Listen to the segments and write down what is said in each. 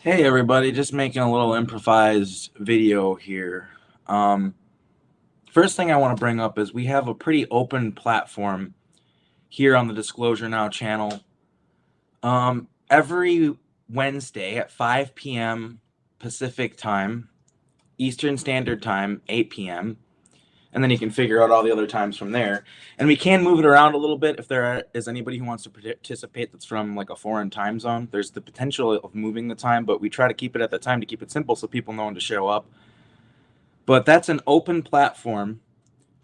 Hey everybody, just making a little improvised video here. Um, First thing I want to bring up is we have a pretty open platform here on the Disclosure Now channel. Every Wednesday at 5 p.m. Pacific time, Eastern Standard Time, 8 p.m., and then you can figure out all the other times from there. And we can move it around a little bit if there is anybody who wants to participate that's from like a foreign time zone. There's the potential of moving the time, but we try to keep it at the time to keep it simple so people know when to show up. But that's an open platform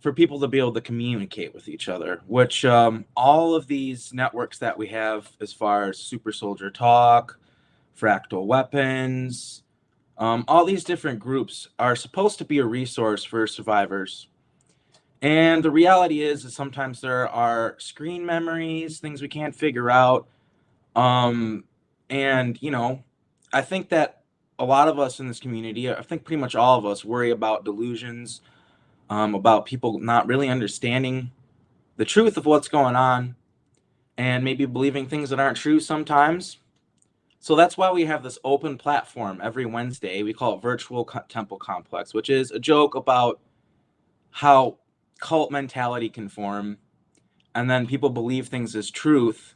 for people to be able to communicate with each other, which all of these networks that we have, as far as Super Soldier Talk, Fractal Weapons, all these different groups are supposed to be a resource for survivors. And the reality is sometimes there are screen memories, things we can't figure out. Um, and, I think that a lot of us in this community, I think pretty much all of us, worry about delusions, about people not really understanding the truth of what's going on and maybe believing things that aren't true sometimes. So that's why we have this open platform every Wednesday. We call it Virtual Temple Complex, which is a joke about how cult mentality can form and then people believe things as truth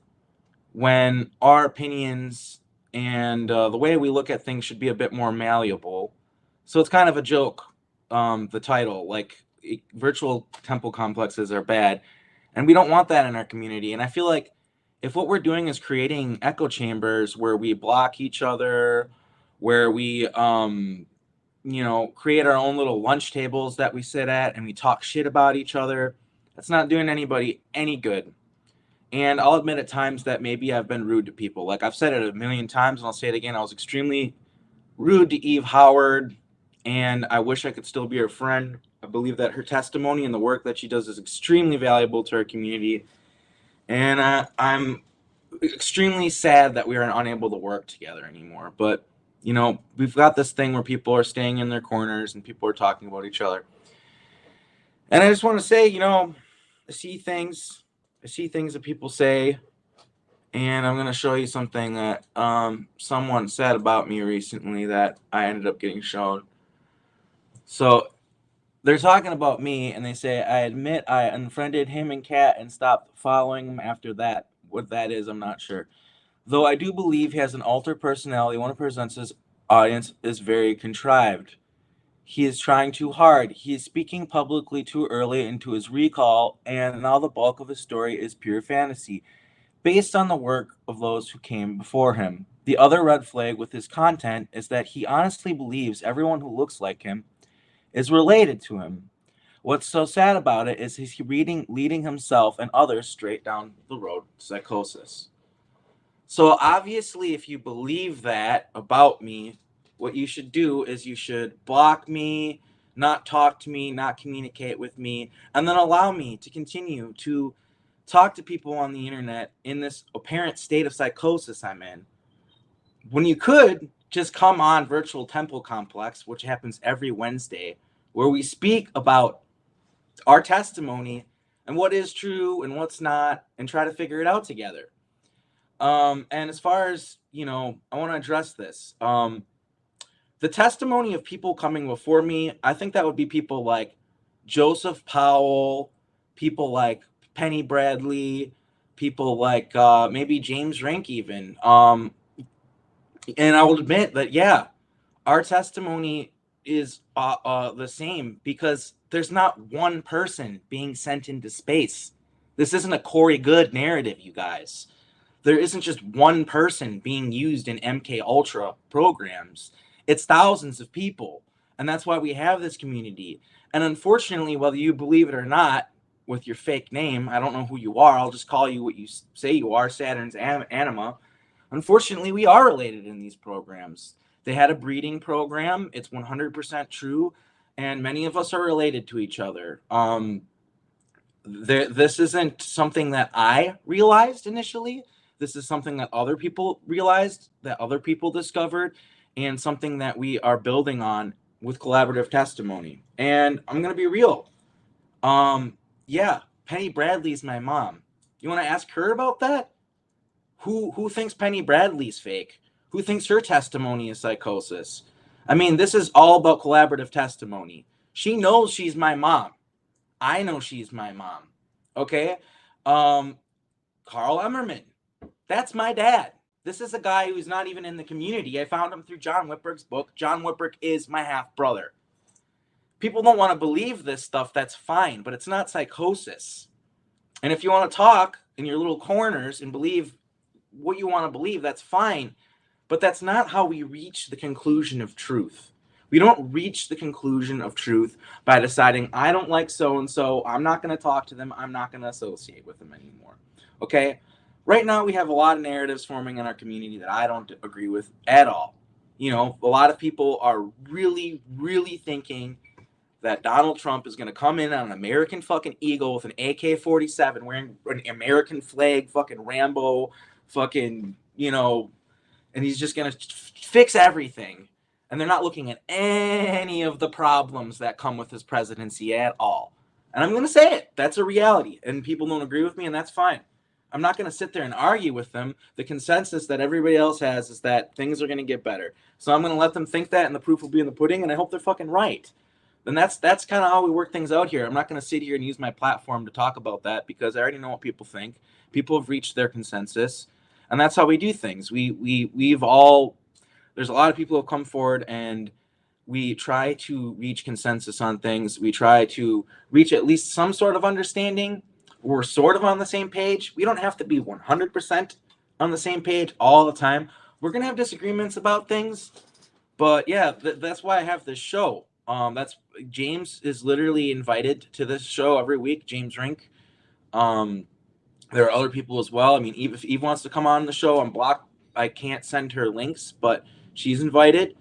when our opinions and the way we look at things should be a bit more malleable. So it's kind of a joke, the title, like virtual temple complexes are bad. And we don't want that in our community. And I feel like if what we're doing is creating echo chambers where we block each other, where we, create our own little lunch tables that we sit at and we talk shit about each other, that's not doing anybody any good. And I'll admit at times that maybe I've been rude to people. Like I've said it a million times, and I'll say it again. I was extremely rude to Eve Howard, and I wish I could still be her friend. I believe that her testimony and the work that she does is extremely valuable to our community. And I'm extremely sad that we are unable to work together anymore. But, we've got this thing where people are staying in their corners and people are talking about each other. And I just want to say, I see things. I see things that people say, and I'm going to show you something that someone said about me recently that I ended up getting shown. So they're talking about me, and they say, I admit I unfriended him and Kat and stopped following him after that. What that is, I'm not sure. Though I do believe he has an altered personality, one who presents his audience is very contrived. He is trying too hard. He is speaking publicly too early into his recall, and now the bulk of his story is pure fantasy based on the work of those who came before him. The other red flag with his content is that he honestly believes everyone who looks like him is related to him. What's so sad about it is he's leading himself and others straight down the road to psychosis. So obviously, if you believe that about me, what you should do is you should block me, not talk to me, not communicate with me, and then allow me to continue to talk to people on the internet in this apparent state of psychosis I'm in. When you could just come on Virtual Temple Complex, which happens every Wednesday, where we speak about our testimony and what is true and what's not, and try to figure it out together. And as far as, I want to address this. The testimony of people coming before me, I think that would be people like Joseph Powell, people like Penny Bradley, people like maybe James Rank even. And I will admit that, yeah, our testimony is the same because there's not one person being sent into space. This isn't a Corey Good narrative, you guys. There isn't just one person being used in MK Ultra programs. It's thousands of people. And that's why we have this community. And unfortunately, whether you believe it or not, with your fake name, I don't know who you are. I'll just call you what you say you are, Saturn's Anima. Unfortunately, we are related in these programs. They had a breeding program. It's 100% true. And many of us are related to each other. This isn't something that I realized initially. This is something that other people realized, that other people discovered, and something that we are building on with collaborative testimony. And I'm going to be real. Yeah, Penny Bradley's my mom. You want to ask her about that? Who thinks Penny Bradley's fake? who thinks her testimony is psychosis. I mean, this is all about collaborative testimony. She knows she's my mom. I know she's my mom. Okay? Um, Carl Emmerman. That's my dad. This is a guy who's not even in the community. I found him through John Whitberg's book. John Whitberg is my half brother. People don't want to believe this stuff. That's fine, but it's not psychosis. And if you want to talk in your little corners and believe what you want to believe, that's fine. But that's not how we reach the conclusion of truth. We don't reach the conclusion of truth by deciding, I don't like so-and-so, I'm not going to talk to them, I'm not going to associate with them anymore. Okay? Right now, we have a lot of narratives forming in our community that I don't agree with at all. You know, a lot of people are really, really thinking that Donald Trump is going to come in on an American fucking eagle with an AK-47 wearing an American flag, fucking Rambo, fucking, you know, and he's just going to fix everything. And they're not looking at any of the problems that come with his presidency at all. And I'm going to say it. That's a reality. And people don't agree with me, and that's fine. I'm not going to sit there and argue with them. The consensus that everybody else has is that things are going to get better. So I'm going to let them think that, and the proof will be in the pudding, and I hope they're fucking right. Then that's kind of how we work things out here. I'm not going to sit here and use my platform to talk about that because I already know what people think. People have reached their consensus, and that's how we do things. We've all, there's a lot of people who have come forward, and we try to reach consensus on things. We try to reach at least some sort of understanding. We're sort of on the same page. We don't have to be 100% on the same page all the time. We're going to have disagreements about things, but yeah, that's why I have this show. That's James is literally invited to this show every week. James Rink. There are other people as well. I mean, if Eve wants to come on the show, I'm blocked. I can't send her links, but she's invited.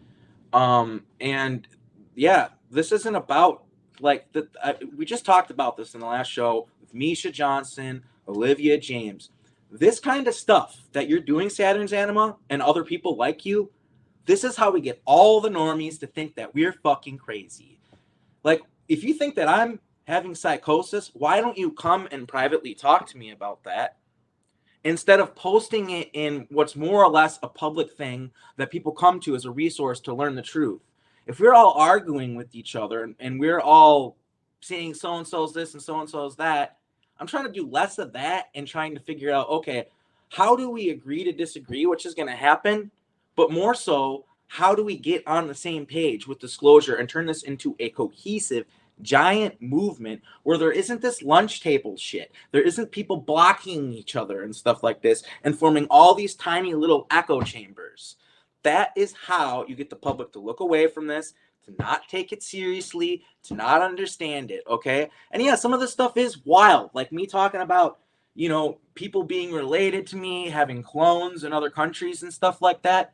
And yeah, this isn't about like we just talked about this in the last show with Misha Johnson, Olivia James. This kind of stuff that you're doing, Saturn's Anima, and other people like you. This is how we get all the normies to think that we're fucking crazy. Like, if you think that I'm having psychosis, why don't you come and privately talk to me about that instead of posting it in what's more or less a public thing that people come to as a resource to learn the truth? If we're all arguing with each other and we're all saying so-and-so's this and so-and-so's that, I'm trying to do less of that and trying to figure out, okay, how do we agree to disagree, which is going to happen? But more so, how do we get on the same page with disclosure and turn this into a cohesive, giant movement where there isn't this lunch table shit. There isn't people blocking each other and stuff like this and forming all these tiny little echo chambers. That is how you get the public to look away from this, to not take it seriously, to not understand it, okay? And yeah, some of this stuff is wild, like me talking about, you know, people being related to me, having clones in other countries and stuff like that.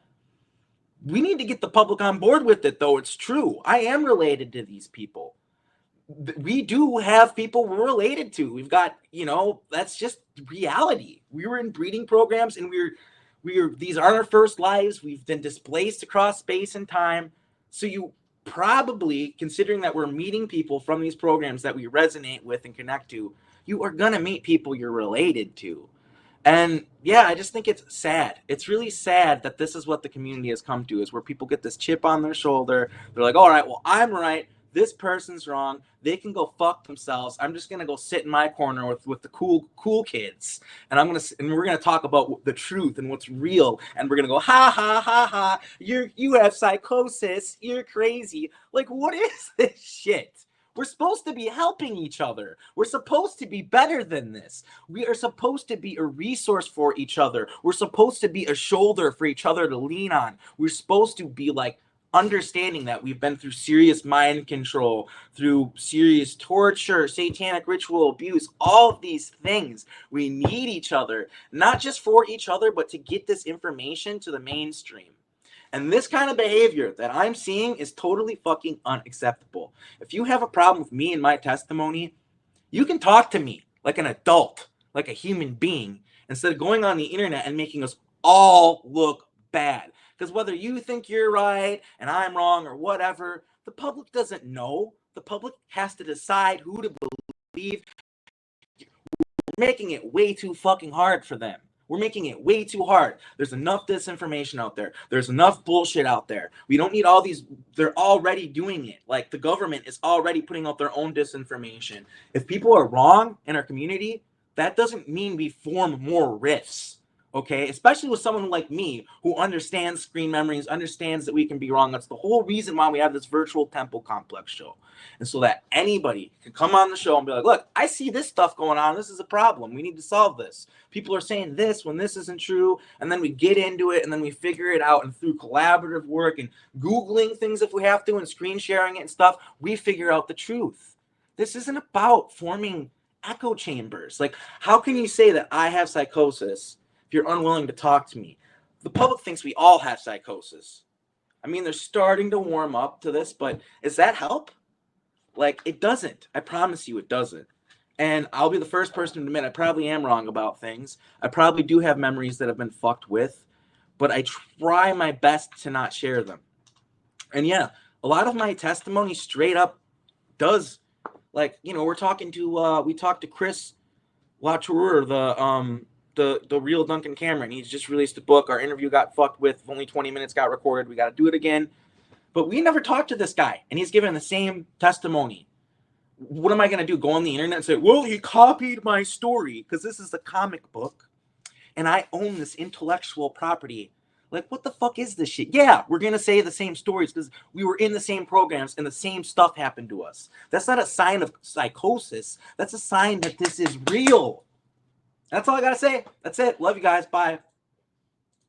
We need to get the public on board with it, though. It's true. I am related to these people. We do have people we're related to. We've got, you know, that's just reality. We were in breeding programs, and these aren't our first lives. We've been displaced across space and time. So you probably, considering that we're meeting people from these programs that we resonate with and connect to, you are going to meet people you're related to. And yeah, I just think it's sad. It's really sad that this is what the community has come to, is where people get this chip on their shoulder. They're like, all right, well, I'm right. This person's wrong. They can go fuck themselves. I'm just gonna go sit in my corner with the cool kids, and we're gonna talk about the truth and what's real, and we're gonna go ha ha ha ha. You have psychosis. You're crazy. Like, what is this shit? We're supposed to be helping each other. We're supposed to be better than this. We are supposed to be a resource for each other. We're supposed to be a shoulder for each other to lean on. We're supposed to be like understanding that we've been through serious mind control, through serious torture, satanic ritual abuse, all of these things. We need each other, not just for each other, but to get this information to the mainstream. And this kind of behavior that I'm seeing is totally fucking unacceptable. If you have a problem with me and my testimony, you can talk to me like an adult, like a human being, instead of going on the internet and making us all look bad. Because whether you think you're right and I'm wrong or whatever, the public doesn't know. The public has to decide who to believe. We're making it way too fucking hard for them. We're making it way too hard. There's enough disinformation out there. There's enough bullshit out there. We don't need all these. They're already doing it. Like, the government is already putting out their own disinformation. If people are wrong in our community, that doesn't mean we form more rifts. Okay, especially with someone like me who understands screen memories, understands that we can be wrong. That's the whole reason why we have this virtual temple complex show. And so that anybody can come on the show and be like, look, I see this stuff going on. This is a problem. We need to solve this. People are saying this when this isn't true. And then we get into it and then we figure it out. And through collaborative work and Googling things if we have to and screen sharing it and stuff, we figure out the truth. This isn't about forming echo chambers. Like, how can you say that I have psychosis if you're unwilling to talk to me? The public thinks we all have psychosis. I mean, they're starting to warm up to this, but does that help? Like, it doesn't. I promise you it doesn't. And I'll be the first person to admit I probably am wrong about things. I probably do have memories that have been fucked with, but I try my best to not share them. And yeah, a lot of my testimony straight up does, like, you know, we talked to Chris Latour, the real Duncan Cameron. He's just released a book. Our interview got fucked with. Only 20 minutes got recorded. We got to do it again. But we never talked to this guy, and he's given the same testimony. What am I going to do? Go on the internet and say, well, he copied my story because this is a comic book, and I own this intellectual property. Like, what the fuck is this shit? Yeah, we're going to say the same stories because we were in the same programs and the same stuff happened to us. That's not a sign of psychosis. That's a sign that this is real. That's all I got to say. That's it. Love you guys. Bye.